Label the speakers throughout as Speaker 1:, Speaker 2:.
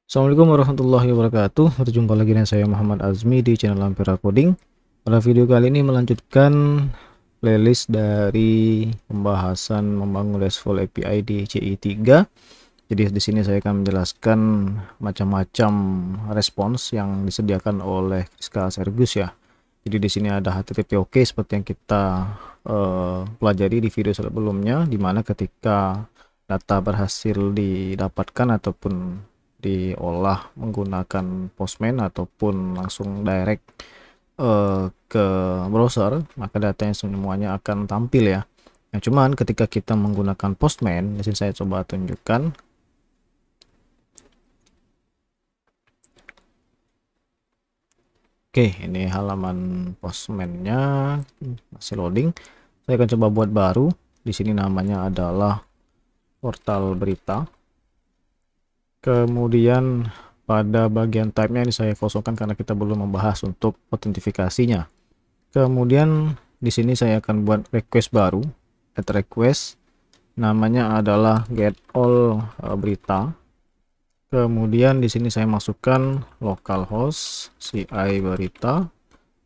Speaker 1: Assalamualaikum warahmatullahi wabarakatuh. Berjumpa lagi dengan saya Muhammad Azmi di channel Ampera Coding. Pada video kali ini melanjutkan playlist dari pembahasan membangun RESTful API di CI3. Jadi di sini saya akan menjelaskan macam-macam respons yang disediakan oleh Friska Sergus ya. Jadi di sini ada HTTP OK seperti yang kita pelajari di video sebelumnya, di mana ketika data berhasil didapatkan ataupun diolah menggunakan Postman ataupun langsung direct ke browser, maka datanya semuanya akan tampil ya. Nah, cuman ketika kita menggunakan Postman, di sini saya coba tunjukkan. Oke, ini halaman Postman-nya masih loading. Saya akan coba buat baru. Di sini namanya adalah portal berita. Kemudian pada bagian type-nya ini saya kosongkan karena kita belum membahas untuk autentifikasinya. Kemudian di sini saya akan buat request baru, add request, namanya adalah get all berita. Kemudian di sini saya masukkan localhost CI berita,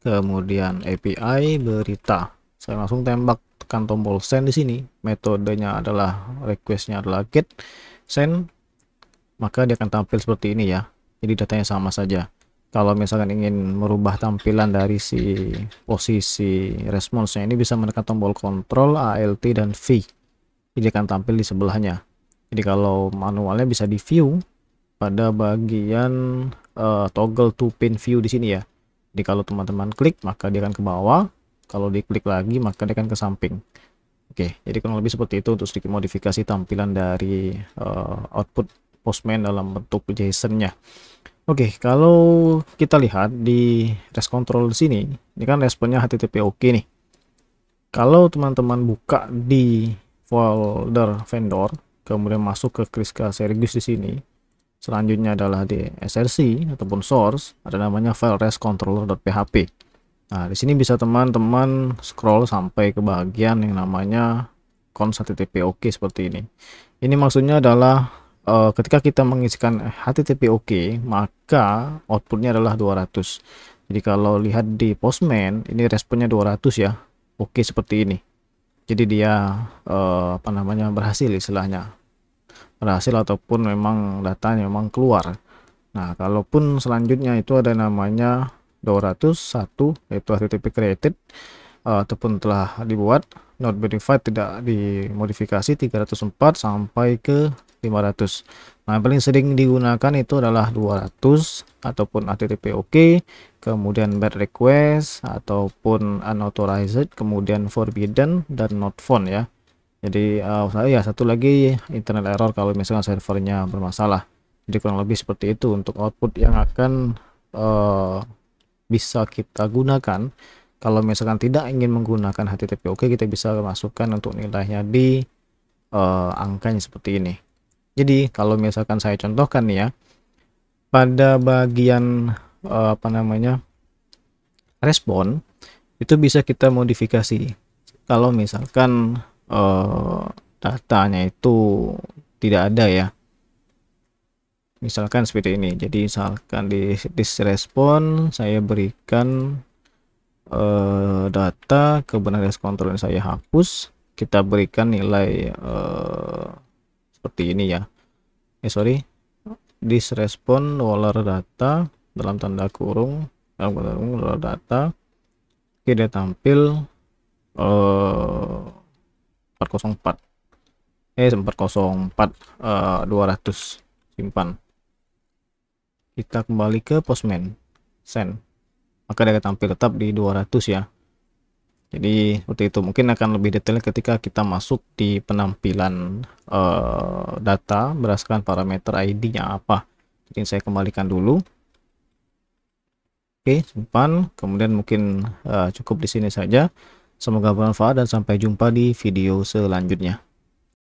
Speaker 1: kemudian API berita. Saya langsung tembak, tekan tombol send di sini. Metodenya adalah requestnya adalah get send, maka dia akan tampil seperti ini ya. Jadi datanya sama saja. Kalau misalkan ingin merubah tampilan dari si posisi responsnya, ini bisa menekan tombol Ctrl, Alt, dan V. Jadi akan tampil di sebelahnya. Jadi kalau manualnya bisa di view pada bagian toggle to pin view di sini ya. Jadi kalau teman-teman klik maka dia akan ke bawah, kalau diklik lagi maka dia akan ke samping. Oke, jadi kurang lebih seperti itu untuk sedikit modifikasi tampilan dari output Postman dalam bentuk JSON-nya. Oke, kalau kita lihat di REST control di sini, ini kan responnya HTTP OK nih. Kalau teman-teman buka di folder vendor, kemudian masuk ke Friska Sergus di sini, selanjutnya adalah di SRC ataupun source, ada namanya file restcontroller.php. Nah, di sini bisa teman-teman scroll sampai ke bagian yang namanya cons HTTP OK seperti ini. Ini maksudnya adalah ketika kita mengisikan HTTP OK, maka outputnya adalah 200. Jadi kalau lihat di Postman, ini responnya 200 ya. OK seperti ini. Jadi dia berhasil istilahnya. Berhasil ataupun memang datanya memang keluar. Nah, kalaupun selanjutnya itu ada namanya 201 yaitu HTTP created ataupun telah dibuat, not verified tidak dimodifikasi 304 sampai ke 500. Nah, yang paling sering digunakan itu adalah 200 ataupun HTTP OK, kemudian bad request ataupun unauthorized, kemudian forbidden dan not found ya. Jadi satu lagi internal error kalau misalnya servernya bermasalah. Jadi kurang lebih seperti itu untuk output yang akan bisa kita gunakan. Kalau misalkan tidak ingin menggunakan HTTP OK, kita bisa masukkan untuk nilainya di angkanya seperti ini. Jadi kalau misalkan saya contohkan nih ya, pada bagian respon itu bisa kita modifikasi. Kalau misalkan datanya itu tidak ada ya, misalkan seperti ini. Jadi misalkan di this respon saya berikan data kebenaran control yang saya hapus, kita berikan nilai seperti ini ya. This respon $data dalam tanda kurung $data. Oke, dia tampil 404 200 simpan. Kita kembali ke Postman send, maka dia akan tampil tetap di 200 ya. Jadi seperti itu. Mungkin akan lebih detail ketika kita masuk di penampilan data berdasarkan parameter ID-nya apa. Jadi saya kembalikan dulu. Oke, simpan. Kemudian mungkin cukup di sini saja. Semoga bermanfaat dan sampai jumpa di video selanjutnya.